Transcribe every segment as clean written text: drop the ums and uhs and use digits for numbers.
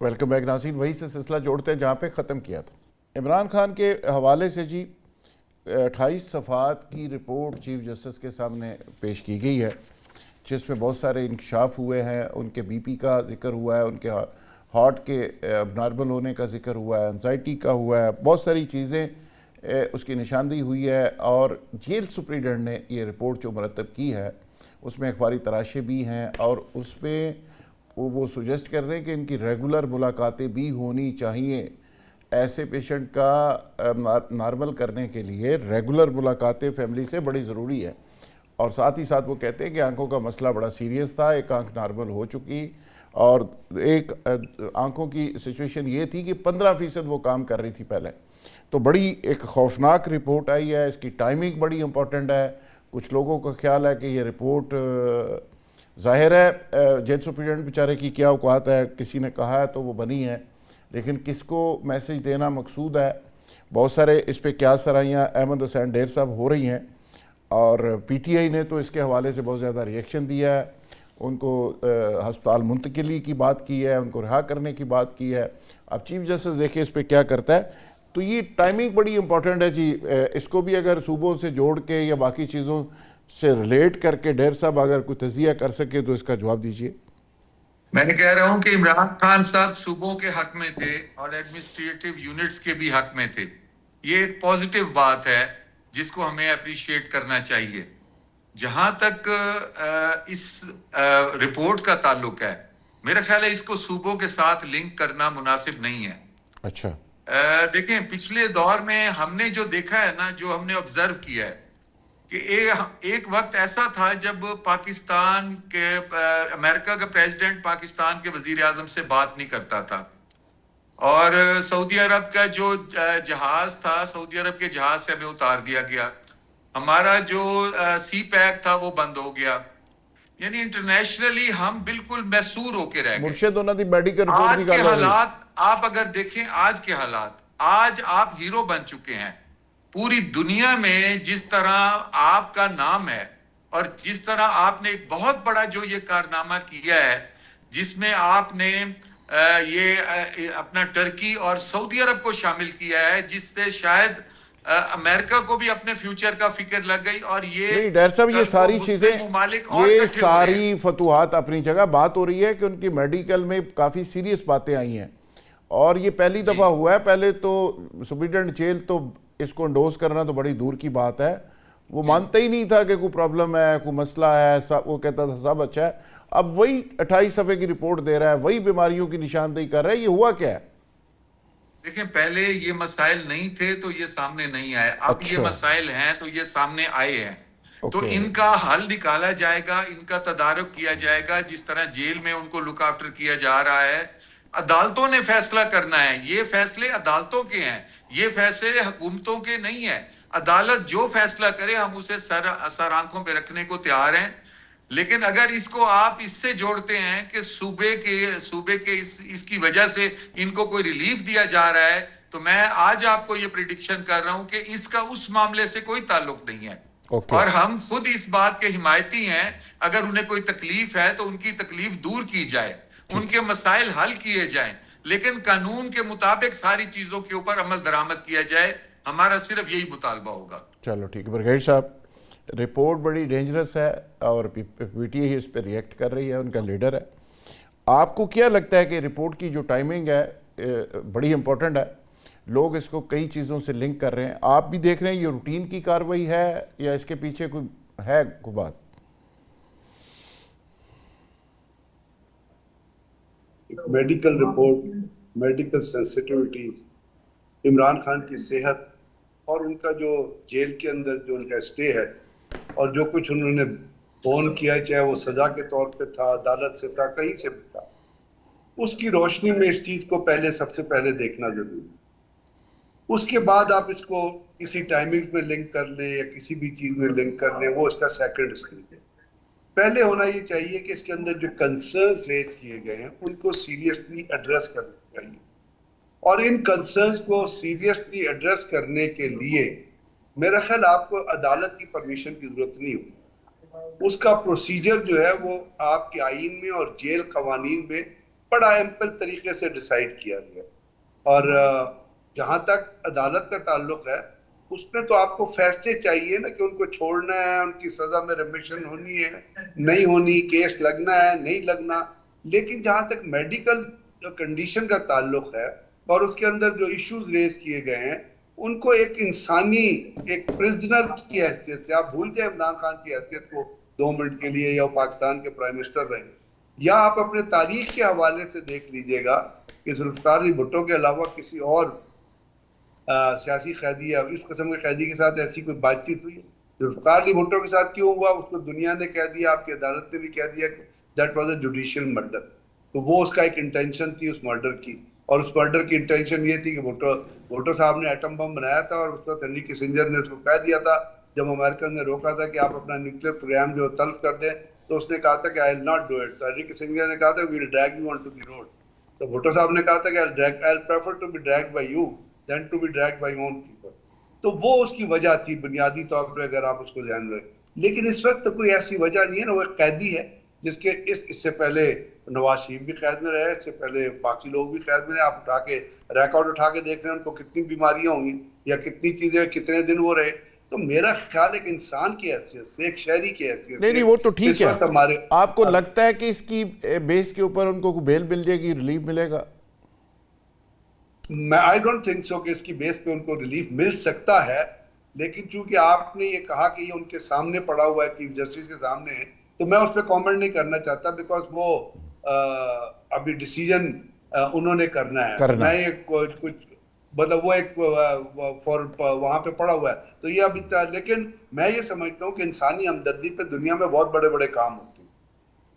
Welcome back नाज़रीन। वहीं से सिलसिला जोड़ते हैं जहाँ पे ख़त्म किया था। इमरान खान के हवाले से जी 28 सफ़ात की रिपोर्ट चीफ जस्टिस के सामने पेश की गई है, जिसमें बहुत सारे इंकशाफ हुए हैं। उनके बीपी का जिक्र हुआ है, उनके हार्ट के नॉर्मल होने का जिक्र हुआ है, एंजाइटी का हुआ है, बहुत सारी चीज़ें उसकी निशानदेही हुई है। और जेल सुप्रीडेंट ने ये रिपोर्ट जो मुरतब की है उसमें अखबारी तराशे भी हैं और उसमें वो सुजेस्ट कर रहे हैं कि इनकी रेगुलर मुलाकातें भी होनी चाहिए। ऐसे पेशेंट का नॉर्मल करने के लिए रेगुलर मुलाकातें फैमिली से बड़ी ज़रूरी है। और साथ ही साथ वो कहते हैं कि आंखों का मसला बड़ा सीरियस था, एक आंख नॉर्मल हो चुकी और एक आंखों की सिचुएशन ये थी कि 15% वो काम कर रही थी पहले। तो बड़ी एक खौफनाक रिपोर्ट आई है, इसकी टाइमिंग बड़ी इंपॉर्टेंट है। कुछ लोगों का ख्याल है कि ये रिपोर्ट ज़ाहिर है जेल सुप्रीडेंट बेचारे की क्या औकात है, किसी ने कहा है तो वो बनी है, लेकिन किसको मैसेज देना मकसूद है। बहुत सारे इस पर क्या सराहियाँ अहमद हुसैन ढेर साहब हो रही हैं और पीटीआई ने तो इसके हवाले से बहुत ज़्यादा रिएक्शन दिया है, उनको हस्पताल मुंतकिली की बात की है, उनको रिहा करने की बात की है। अब चीफ जस्टिस देखिए इस पर क्या करता है। तो ये टाइमिंग बड़ी इंपॉर्टेंट है जी। इसको भी अगर सूबों से जोड़ के या बाकी चीज़ों से रिलेट करके ढेर साहब अगर कोई तजिया कर सके तो इसका जवाब दीजिए। मैंने कह रहा हूं कि इमरान खान साहब सूबों के हक में थे और एडमिनिस्ट्रेटिव यूनिट्स के भी हक में थे। ये एक पॉजिटिव बात है जिसको हमें अप्रिशिएट करना चाहिए। जहां तक इस रिपोर्ट का ताल्लुक है, मेरा ख्याल है इसको सूबों के साथ लिंक करना मुनासिब नहीं है। अच्छा, देखें, पिछले दौर में हमने जो देखा है ना, जो हमने ऑब्जर्व किया है कि एक वक्त ऐसा था जब पाकिस्तान के अमेरिका का प्रेसिडेंट पाकिस्तान के वजीर आजम से बात नहीं करता था और सऊदी अरब का जो जहाज था, सऊदी अरब के जहाज से हमें उतार दिया गया। हमारा जो सी पैक था वो बंद हो गया। यानी इंटरनेशनली हम बिल्कुल मैसूर होके रह गए। मुर्शिद उन्होंने मेडिकल रिपोर्ट आज की के गल हो रही। हालात आप अगर देखें, आज के हालात, आज आप हीरो बन चुके हैं पूरी दुनिया में। जिस तरह आपका नाम है और जिस तरह आपने एक बहुत बड़ा जो ये कारनामा किया है, जिसमें आपने ये अपना टर्की और सऊदी अरब को शामिल किया है, जिससे शायद अमेरिका को भी अपने फ्यूचर का फिक्र लग गई और ये नहीं डर साहब, ये कल को सारी मुस्लिम चीज़ें, ममालिक और ये इकट्ठे हो रहे हैं। सारी फतूहात अपनी जगह। बात हो रही है कि उनकी मेडिकल में काफ़ी सीरियस बातें आई हैं और ये पहली जी दफ़ा हुआ है। पहले तो सुप्रीडेंट जेल तो इसको इंडोज करना तो बड़ी दूर की बात है, वो जी मानता ही नहीं था कि कोई प्रॉब्लम है, कोई मसला है, सब वो कहता था सब अच्छा है। अब वही 28 सफ़े की रिपोर्ट दे रहा है, वही बीमारियों की निशानदेही कर रहा है। ये हुआ क्या है? देखिए, पहले ये मसाइल नहीं थे तो ये सामने नहीं आए, अब ये अच्छा, मसाइल हैं तो ये सामने आए हैं। तो ओके, इनका हल निकाला जाएगा, इनका तदारुक किया जाएगा। जिस तरह जेल में उनको लुक आफ्टर किया जा रहा है, अदालतों ने फैसला करना है। ये फैसले अदालतों के हैं, ये फैसले हुकूमतों के नहीं है। अदालत जो फैसला करे हम उसे सर आंखों पे रखने को तैयार हैं। लेकिन अगर इसको आप इससे जोड़ते हैं कि सूबे के इसकी वजह से इनको कोई रिलीफ दिया जा रहा है, तो मैं आज आपको ये प्रिडिक्शन कर रहा हूं कि इसका उस मामले से कोई ताल्लुक नहीं है। ओके, और हम खुद इस बात के हिमायती हैं। अगर उन्हें कोई तकलीफ है तो उनकी तकलीफ दूर की जाए, ठीक उनके है। मसाइल हल किए जाएं, लेकिन कानून के मुताबिक सारी चीजों के ऊपर अमल दरामद किया जाए। हमारा सिर्फ यही मुतालबा होगा। चलो ठीक है। बरगेड साहब, रिपोर्ट बड़ी डेंजरस है और पीटीआई इस पर रिएक्ट कर रही है, उनका लीडर है। आपको क्या लगता है कि रिपोर्ट की जो टाइमिंग है बड़ी इंपॉर्टेंट है, लोग इसको कई चीज़ों से लिंक कर रहे हैं, आप भी देख रहे हैं ये रूटीन की कार्रवाई है या इसके पीछे कोई है कोई बात? Medical report, medical sensitivities, Imran Khan की सेहत और उनका जो जेल के अंदर जो उनका स्टे है और जो कुछ उन्होंने फोन किया, चाहे वो सजा के तौर पे था, अदालत से था, कहीं से भी था, उसकी रोशनी में इस चीज को पहले सबसे पहले देखना जरूरी है। उसके बाद आप इसको किसी टाइमिंग में लिंक कर लें या किसी भी चीज में लिंक कर लें, वो इसका सेकंड स्क्रीन है। पहले होना ये चाहिए कि इसके अंदर जो कंसर्न्स रेज किए गए हैं उनको सीरियसली एड्रेस करना चाहिए और इन कंसर्न्स को सीरियसली एड्रेस करने के लिए मेरा ख्याल आपको अदालत की परमिशन की जरूरत नहीं होती। उसका प्रोसीजर जो है वो आपके आइन में और जेल कवानीन में बड़ा एम्पल तरीके से डिसाइड किया गया। और जहां तक अदालत का ताल्लुक है, उसमें तो आपको फैसले चाहिए ना कि उनको छोड़ना है, उनकी सजा में रिमिशन होनी है नहीं होनी, केस लगना है नहीं लगना। लेकिन जहां तक मेडिकल कंडीशन का ताल्लुक है और उसके अंदर जो इश्यूज रेज किए गए हैं, उनको एक इंसानी, एक प्रिजनर की हैसियत से, आप भूल जाए इमरान खान की हैसियत को 2 मिनट के लिए, या वो पाकिस्तान के प्राइम मिनिस्टर रहे, या आप अपने तारीख के हवाले से देख लीजिएगा कि जुल्फिकार अली भुट्टो के अलावा किसी और सियासी कैदी या इस किस्म के कैदी के साथ ऐसी कोई बातचीत हुई है? जुल्फिकार अली भुट्टो के साथ क्यों हुआ? उसको दुनिया ने कह दिया, आपकी अदालत ने भी कह दिया कि that was a judicial murder. तो वो उसका एक इंटेंशन थी उस मर्डर की, और उस मर्डर की इंटेंशन ये थी कि भुट्टो साहब ने एटम बम बनाया था, और उस वक्त हेनरी किसिंजर ने उसको कह दिया था, जब अमेरिका ने रोका था कि आप अपना न्यूक्लियर प्रोग्राम जो तल्फ कर दें, तो उसने कहा था कि I will not do it. तो हेनरी किसिंजर ने कहा था we will drag you on to the road. तो भुट्टो साहब ने कहा था कि I will prefer to be dragged by you than to be dragged by own people. तो वो उसकी वजह थी बुनियादी तौर पर, अगर आप उसको ध्यान रखें। लेकिन इस वक्त तो कोई ऐसी वजह नहीं है ना, वो एक कैदी है जिसके इससे पहले नवाज शरीफ भी कैद में रहे, इससे पहले बाकी लोग भी कैद में रहे। आप उठा के रिकॉर्ड उठा के देख रहे हैं उनको कितनी बीमारियां होंगी या कितनी चीजें, कितने दिन वो रहे। तो मेरा ख्याल एक इंसान की हैसियत से, एक शहरी की हैसियत नहीं से, नहीं, वो तो ठीक इस वक्त है। हमारे आपको लगता है कि इसकी बेस के ऊपर उनको बेल मिल जाएगी, रिलीफ मिलेगा? मैं आई डोंट थिंक सो कि इसकी बेस पे उनको रिलीफ मिल सकता है। लेकिन चूंकि आपने ये कहा कि ये उनके सामने पड़ा हुआ है, चीफ जस्टिस के सामने है, तो मैं उस पर कॉमेंट नहीं करना चाहता, बिकॉज वो अभी डिसीजन उन्होंने करना है। करना मैं है। ये कुछ मतलब वो एक फॉर वहां पे पड़ा हुआ है, तो ये अभी लेकिन मैं ये समझता हूँ कि इंसानी हमदर्दी पे दुनिया में बहुत बड़े बड़े काम होते हैं,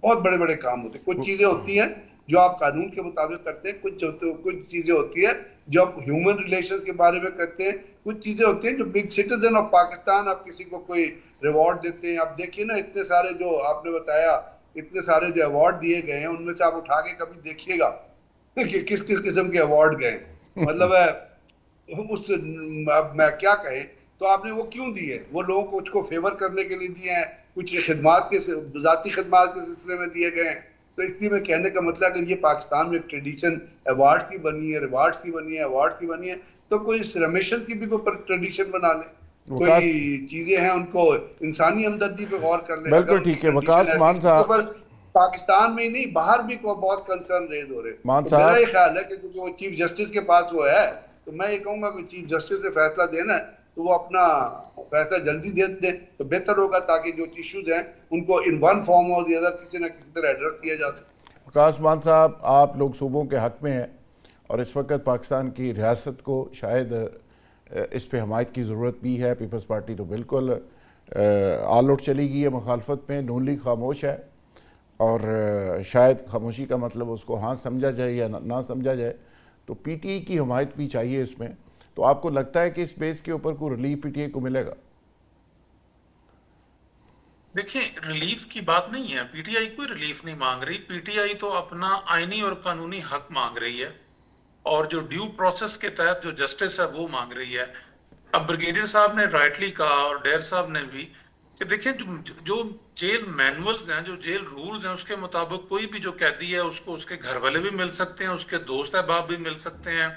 बहुत बड़े बड़े काम होते हैं। कुछ चीजें होती हैं जो आप कानून के मुताबिक करते हैं, कुछ चीजें होती है जो आप ह्यूमन रिलेशंस के बारे में करते हैं, कुछ चीजें होती हैं जो बिग सिटीजन ऑफ पाकिस्तान, आप किसी को कोई रिवॉर्ड देते हैं। आप देखिए ना, इतने सारे जो आपने बताया, इतने सारे जो अवार्ड दिए गए हैं, उनमें से आप उठा के कभी देखिएगा कि किस किस किस्म के अवार्ड गए। मतलब उस, अब मैं क्या कहें, तो आपने वो क्यों दिए? वो लोगों को उसको फेवर करने के लिए दिए हैं, कुछ खिदमात के ज़ाती खिदमात के सिलसिले में दिए गए हैं। तो इसलिए मैं कहने का मतलब, अगर ये पाकिस्तान में एक ट्रेडिशन अवार्ड की बनी है, रिवार्ड्स की बनी है, अवार्ड की बनी है, तो कोई इस रमेशन की भी कोई ट्रेडिशन बना ले। वकास, कोई चीजें हैं उनको इंसानी हमदर्दी पे गौर कर ले। बिल्कुल ठीक है वकास मान साहब। पाकिस्तान में ही नहीं, बाहर भी को बहुत कंसर्न रेज हो रहे। मान तो मेरा साहब, ये ख्याल है कि क्योंकि वो चीफ जस्टिस के पास वो है, तो मैं ये कहूंगा कि चीफ जस्टिस ने फैसला देना है तो वो अपना फैसला जल्दी दे दें तो बेहतर होगा, ताकि जो इश्यूज हैं उनको इन वन फॉर्म और दी अदर किसी न किसी तरह एड्रेस किया जा सके। वकास मान साहब, आप लोग सूबों के हक में हैं और इस वक्त पाकिस्तान की रियासत को शायद इस पे हमायत की ज़रूरत भी है। पीपल्स पार्टी तो बिल्कुल ऑल आउट चली गई है मुखालफत में, नून लीग खामोश है, और शायद खामोशी का मतलब उसको हाँ समझा जाए या ना समझा जाए, तो पीटीआई की हमायत भी चाहिए इसमें। तो आपको लगता है कि इस बेस के ऊपर कोई रिलीफ पीटीआई को मिलेगा? देखिए, रिलीफ की बात नहीं है, पीटीआई कोई रिलीफ नहीं मांग रही। पीटीआई तो अपना आईनी और कानूनी हक मांग रही है, और जो ड्यू प्रोसेस के तहत जो जस्टिस है वो मांग रही है। अब ब्रिगेडियर साहब ने राइटली कहा और डेर साहब ने भी कि देखिए, जो जेल मैनुअल्स हैं, जो जेल रूल्स हैं, उसके मुताबिक कोई भी जो कैदी है उसको उसके घर वाले भी मिल सकते हैं, उसके दोस्त अहबाब भी मिल सकते हैं,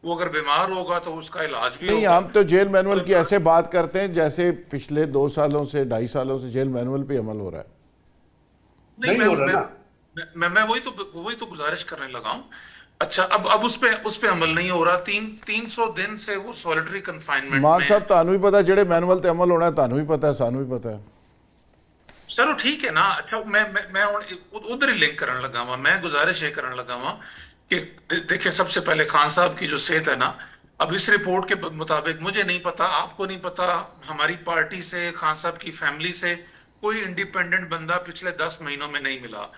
वो अगर बीमार होगा तो उसका इलाज भी नहीं, होगा। हम तो जेल मैनुअल की ऐसे बात करते हैं जैसे पिछले 2 सालों से 2.5 सालों से जेल मैनुअल पे अमल हो रहा है। नहीं, नहीं हो रहा ना। मैं वही तो गुजारिश करने लगा हूं। अच्छा, अब उस पे अमल नहीं हो रहा। 300 दिन से वो सॉलिटरी कन्फाइनमेंट मान में। साहब, तानू भी पता जेड़े मैनुअल ते अमल होना है, तानू भी पता है, सानू भी पता है। चलो ठीक है ना। अच्छा, मैं उधर ही लिंक करने लगा हुआ। मैं गुजारिश ये करने लगा हुआ कि देखिए, सबसे पहले खान साहब की जो सेहत है ना, अब इस रिपोर्ट के मुताबिक, मुझे नहीं पता, आपको नहीं पता, हमारी पार्टी से, खान साहब की फैमिली से कोई इंडिपेंडेंट बंदा पिछले 10 महीनों में नहीं मिला।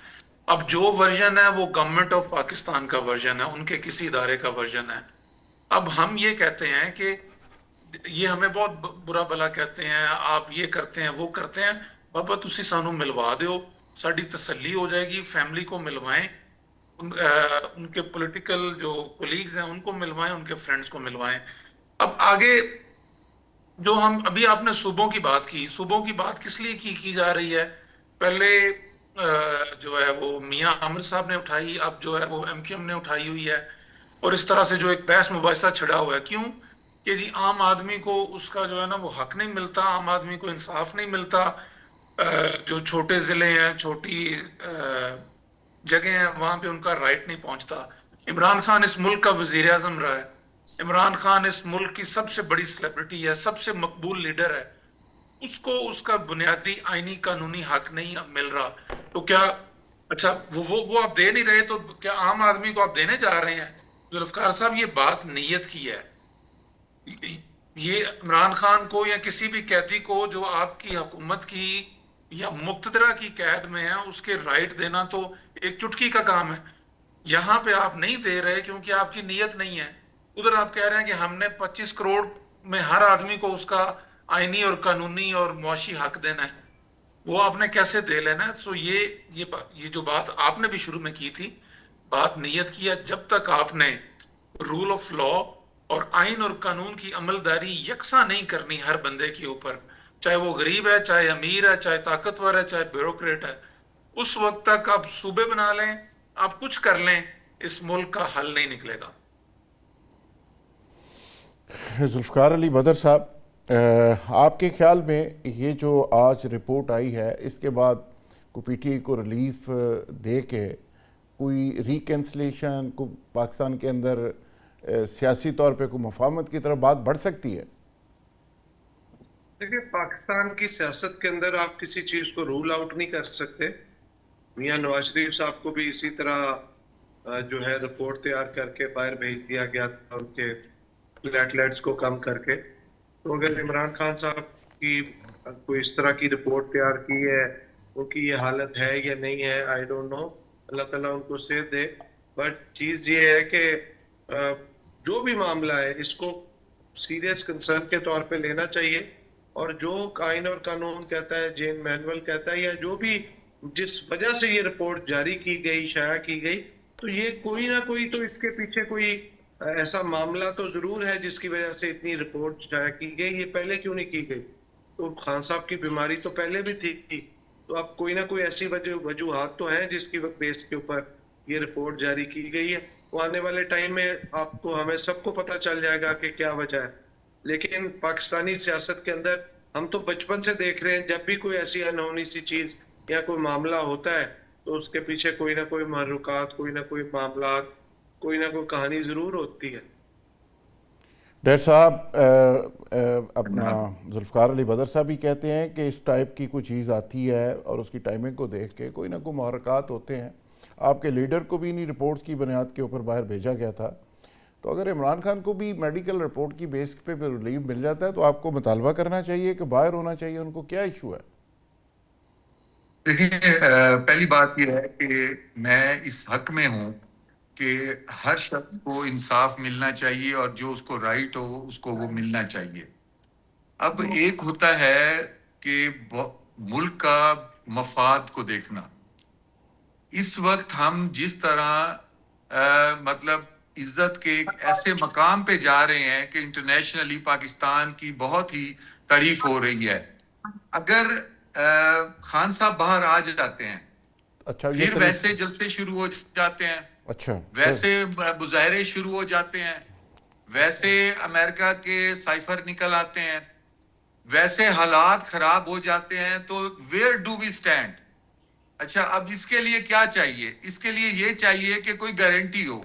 अब जो वर्जन है वो गवर्नमेंट ऑफ पाकिस्तान का वर्जन है, उनके किसी इदारे का वर्जन है। अब हम ये कहते हैं कि ये हमें बहुत बुरा भला कहते हैं, आप ये करते हैं वो करते हैं। बाबा तुसी सानू मिलवा दो, साड़ी तसल्ली हो जाएगी। फैमिली को मिलवाएं, उनके पॉलिटिकल जो कोलीग्स हैं उनको मिलवाएं, उनके फ्रेंड्स को मिलवाएं। अब आगे जो हम अभी, आपने सूबों की बात की, सूबों की बात किस लिए की जा रही है? पहले जो है वो मियां आमिर साहब ने उठाई, अब जो है वो एमक्यूएम ने उठाई हुई है। और इस तरह से जो एक बहस मुबाहिसा छिड़ा हुआ है, क्यों कि जी आम आदमी को उसका जो है ना वो हक नहीं मिलता, आम आदमी को इंसाफ नहीं मिलता। जो छोटे जिले हैं, छोटी जगह हैं, वहां पे उनका राइट नहीं पहुंचता। इमरान खान इस मुल्क का वजीर आजम रहा है, इमरान खान इस मुल्क की सबसे बड़ी सेलिब्रिटी है, सबसे मकबूल लीडर है, उसको उसका बुनियादी आईनी कानूनी हक नहीं मिल रहा। तो क्या, अच्छा वो आप दे नहीं रहे, तो क्या आम आदमी को आप देने जा रहे हैं? जुल्फकार साहब, ये बात नीयत की है। ये इमरान खान को या किसी भी कैदी को जो आपकी हुकूमत की या मुक्तदरा की कैद में है, उसके राइट देना तो एक चुटकी का काम है। यहां पे आप नहीं दे रहे क्योंकि आपकी नीयत नहीं है। उधर आप कह रहे हैं कि हमने 25 करोड़ में हर आदमी को उसका आईनी और कानूनी और मुआशी हक देना है, वो आपने कैसे दे लेना है? तो ये जो बात आपने भी शुरू में की थी, बात नीयत की है। जब तक आपने रूल ऑफ लॉ और आइन और कानून की अमलदारी यकसा नहीं करनी हर बंदे के ऊपर, चाहे वो गरीब है, चाहे अमीर है, चाहे ताकतवर है, चाहे ब्यूरोक्रेट है, उस वक्त तक आप सूबे बना लें, आप कुछ कर लें, इस मुल्क का हल नहीं निकलेगा। जुल्फ़कार अली बदर साहब, आपके ख्याल में ये जो आज रिपोर्ट आई है, इसके बाद को पीटीआई को रिलीफ दे के कोई रिकन्सिलेशन को पाकिस्तान के अंदर सियासी तौर पे कोई मफाहमत की तरफ बात बढ़ सकती है? देखिए, पाकिस्तान की सियासत के अंदर आप किसी चीज को रूल आउट नहीं कर सकते। मियां नवाज शरीफ साहब को भी इसी तरह जो है रिपोर्ट तैयार करके बाहर भेज दिया गया था, उनके प्लेटलेट्स को कम करके। तो अगर इमरान खान साहब की कोई इस तरह की रिपोर्ट तैयार की है, उनकी ये हालत है या नहीं है, आई डोंट नो, अल्लाह ताला उनको सेहत दे। बट चीज ये है कि जो भी मामला है, इसको सीरियस कंसर्न के तौर पे लेना चाहिए। और जो आइन और कानून कहता है, जेन मैनुअल कहता है, या जो भी जिस वजह से ये रिपोर्ट जारी की गई, शाया की गई, तो ये कोई ना कोई तो इसके पीछे कोई ऐसा मामला तो जरूर है जिसकी वजह से इतनी रिपोर्ट शाया की गई। ये पहले क्यों नहीं की गई? तो खान साहब की बीमारी तो पहले भी थी, तो अब कोई ना कोई ऐसी वजूहात तो है जिसकी बेस के ऊपर ये रिपोर्ट जारी की गई है। वो आने वाले टाइम में आपको, हमें सबको पता चल जाएगा कि क्या वजह है। लेकिन पाकिस्तानी सियासत के अंदर हम तो बचपन से देख रहे हैं, जब भी कोई ऐसी अनहोनी सी चीज या कोई मामला होता है, तो उसके पीछे कोई ना कोई महरुकात, कोई ना कोई मामला, कोई ना कोई कहानी जरूर होती है। डर साहब, अपना जुल्फ़कार अली बदर साहब भी कहते हैं कि इस टाइप की कोई चीज़ आती है और उसकी टाइमिंग को देख के कोई ना कोई महरक़ात होते हैं। आपके लीडर को भी इन्हीं रिपोर्ट्स की बुनियाद के ऊपर बाहर भेजा गया था। तो अगर इमरान खान को भी मेडिकल रिपोर्ट की बेस पे रिलीव मिल जाता है, तो आपको मुतालबा करना चाहिए कि बाहर होना चाहिए उनको। क्या इशू है? देखिए, पहली बात यह है कि मैं इस हक में हूं कि हर शख्स को इंसाफ मिलना चाहिए और जो उसको राइट हो उसको वो मिलना चाहिए। अब एक होता है कि मुल्क का मफाद को देखना। इस वक्त हम जिस तरह मतलब इज्जत के एक ऐसे मकाम पे जा रहे हैं कि इंटरनेशनली पाकिस्तान की बहुत ही तारीफ हो रही है। अगर खान साहब बाहर आ जाते हैं, अच्छा, फिर वैसे जलसे शुरू हो जाते हैं, अच्छा, वैसे मुजाहरे शुरू हो जाते हैं, वैसे अमेरिका के साइफर निकल आते हैं, वैसे हालात खराब हो जाते हैं। तो वेयर डू वी स्टैंड? अच्छा, अब इसके लिए क्या चाहिए? इसके लिए ये चाहिए कि कोई गारंटी हो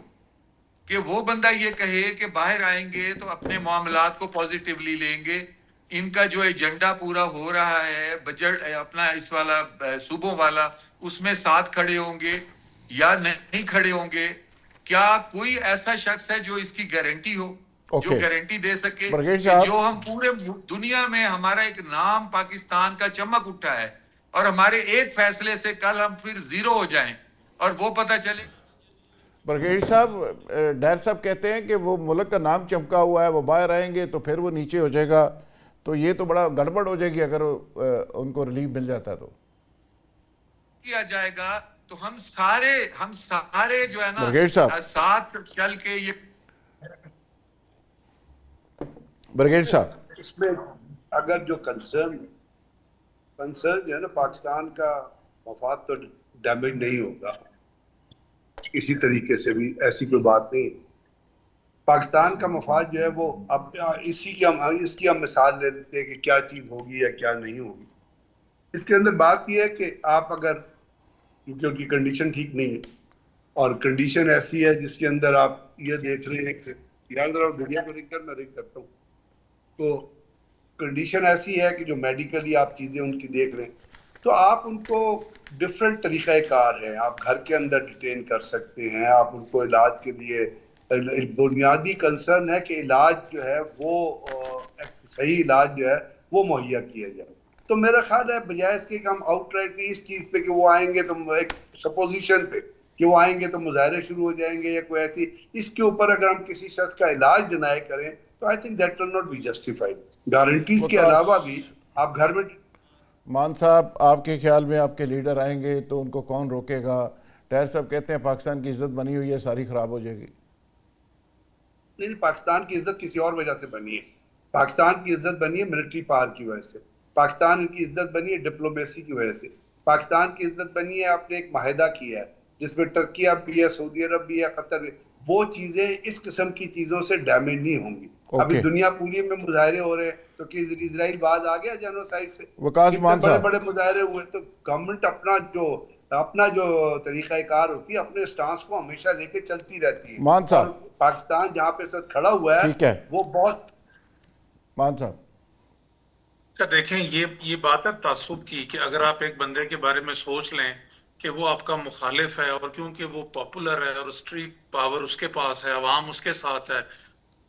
कि वो बंदा ये कहे कि बाहर आएंगे तो अपने मामलात को पॉजिटिवली लेंगे, इनका जो एजेंडा पूरा हो रहा है बजट अपना इस वाला सूबों वाला, उसमें साथ खड़े होंगे या नहीं खड़े होंगे। क्या कोई ऐसा शख्स है जो इसकी गारंटी हो, जो गारंटी दे सके कि जो हम पूरे दुनिया में हमारा एक नाम पाकिस्तान का चमक उठा है और हमारे एक फैसले से कल हम फिर जीरो हो जाएं और वो पता चले। ब्रिगेड साहब, डैर साहब कहते हैं कि वो मुल्क का नाम चमका हुआ है, वो बाहर आएंगे तो फिर वो नीचे हो जाएगा। तो ये तो बड़ा गड़बड़ हो जाएगी अगर उनको रिलीफ मिल जाता है। तो किया जाएगा तो हम सारे जो है ना ब्रिगेड साहब, साथ चल के ये। ब्रिगेड साहब, इसमें अगर जो कंसर्न जो है ना, पाकिस्तान का मफाद तो डैमेज नहीं होगा, किसी तरीके से भी ऐसी कोई बात नहीं। पाकिस्तान का मफाद जो है वो अब इसकी हम मिसाल ले लेते हैं कि क्या चीज़ होगी या क्या नहीं होगी। इसके अंदर बात यह है कि आप अगर, क्योंकि उनकी कंडीशन ठीक नहीं है और कंडीशन ऐसी है जिसके अंदर आप ये देख रहे हैं कि यार जरा वीडियो को रिंग कर, मैं रिंग करता हूँ, तो कंडीशन ऐसी है कि जो मेडिकली आप चीज़ें उनकी देख रहे हैं, तो आप उनको डिफरेंट तरीक़ाकार हैं, आप घर के अंदर डिटेन कर सकते हैं, आप उनको इलाज के लिए, बुनियादी कंसर्न है कि इलाज जो है वो सही इलाज जो है वो मुहैया किया जाए। तो मेरा ख्याल है बजाय इसके कि हम आउटराइट इस चीज़ पे कि वो आएंगे तो एक सपोजिशन पे कि वो आएंगे तो मुजाहरे शुरू हो जाएंगे या कोई ऐसी, इसके ऊपर अगर हम किसी शख्स का इलाज डिनाई करें तो I think that will not be justified. Guarantees के अलावा भी आप घर में। मान साहब, आपके ख्याल में आपके लीडर आएंगे तो उनको कौन रोकेगा? टैर साहब कहते हैं पाकिस्तान की इज्जत बनी हुई है, सारी खराब हो जाएगी। नहीं, पाकिस्तान की इज्जत किसी और वजह से बनी है। पाकिस्तान की इज्जत बनी है मिलिट्री पावर की वजह से, पाकिस्तान की इज्जत बनी है डिप्लोमेसी की वजह से, पाकिस्तान की इज्जत बनी है आपने एक माहिदा किया है जिसमें टर्की भी है, सऊदी अरब भी है, कतर भी। वो चीजें इस किस्म की चीजों से डैमेज नहीं होंगी। अभी दुनिया पूरी में मुजाहरे हो रहे हैं, तो कि इजराइल बाज आ गया जेनोसाइड से, बड़े बड़े मुजाहरे हुए। तो गवर्नमेंट अपना जो तरीक़ाकार होती है, अपने स्टांस को हमेशा लेके चलती रहती है। मान साहब, पाकिस्तान जहाँ पे साथ खड़ा हुआ है वो बहुत। मान साहब देखें, ये बात है तासुब की कि अगर आप एक बंदे के बारे में सोच लें कि वो आपका मुखालिफ है और क्योंकि वो पॉपुलर है और स्ट्रीट पावर उसके पास है, अवाम उसके साथ है,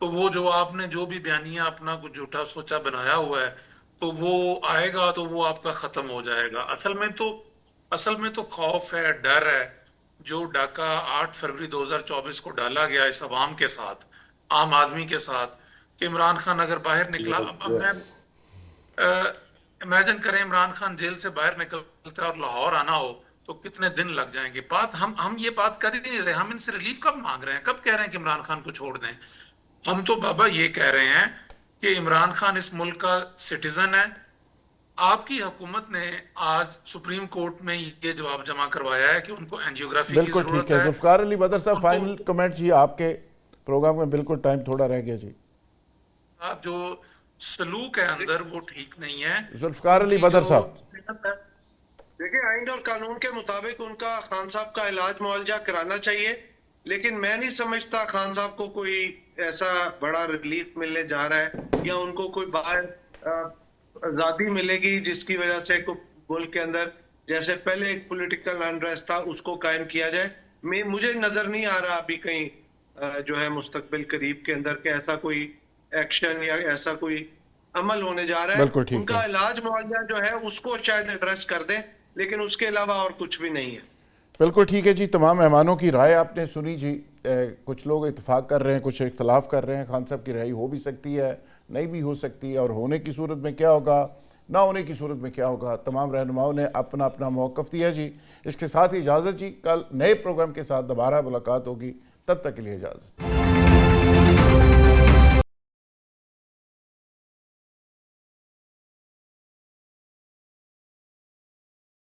तो वो जो आपने जो भी बयानिया अपना कुछ झूठा सोचा बनाया हुआ है, तो वो आएगा तो वो आपका खत्म हो जाएगा। असल में तो खौफ है, डर है, जो डाका 8 फरवरी 2024 को डाला गया इस अवाम के साथ, आम आदमी के साथ, कि इमरान खान अगर बाहर निकला, अब मैं इमेजिन करें इमरान खान जेल से बाहर निकलता और लाहौर आना हो तो कितने दिन लग जाएंगे। बात हम ये बात कर ही नहीं रहे, हम इनसे रिलीफ कब मांग रहे हैं, कब कह रहे हैं कि इमरान खान को छोड़ दें। हम तो बाबा ये कह रहे हैं कि इमरान खान इस मुल्क का सिटीजन है। आपकी हुकूमत ने आज सुप्रीम कोर्ट में ये जवाब जमा करवाया है कि उनको एंजियोग्राफी की जरूरत है। बिल्कुल ठीक है। जुल्फकार अली बदर साहब, फाइनल कमेंट जी आपके प्रोग्राम में, बिल्कुल टाइम थोड़ा रह गया जी। आप जो सलूक है अंदर वो ठीक नहीं है। जुल्फकार अली बदर साहब, देखिए, आइन और कानून के मुताबिक उनका खान साहब का इलाज मुआवजा कराना चाहिए, लेकिन मैं नहीं समझता खान साहब को कोई ऐसा बड़ा रिलीफ मिलने जा रहा है या उनको कोई बाहर आजादी मिलेगी जिसकी वजह से मुल्क के अंदर जैसे पहले एक पॉलिटिकल अनरेस्ट था उसको कायम किया जाए। मुझे नजर नहीं आ रहा अभी कहीं जो है मुस्तकबिल करीब के अंदर के ऐसा कोई एक्शन या ऐसा कोई अमल होने जा रहा है। उनका इलाज मुआवजा जो है उसको शायद एड्रेस कर दें, लेकिन उसके अलावा और कुछ भी नहीं है। बिल्कुल ठीक है जी। तमाम मेहमानों की राय आपने सुनी जी। कुछ लोग इत्तेफाक कर रहे हैं, कुछ इख्तलाफ कर रहे हैं। खान साहब की राय हो भी सकती है, नहीं भी हो सकती है, और होने की सूरत में क्या होगा, ना होने की सूरत में क्या होगा, तमाम रहनुमाओं ने अपना अपना मौक़िफ़ दिया जी। इसके साथ ही इजाज़त जी, कल नए प्रोग्राम के साथ दोबारा मुलाकात होगी, तब तक के लिए इजाज़त।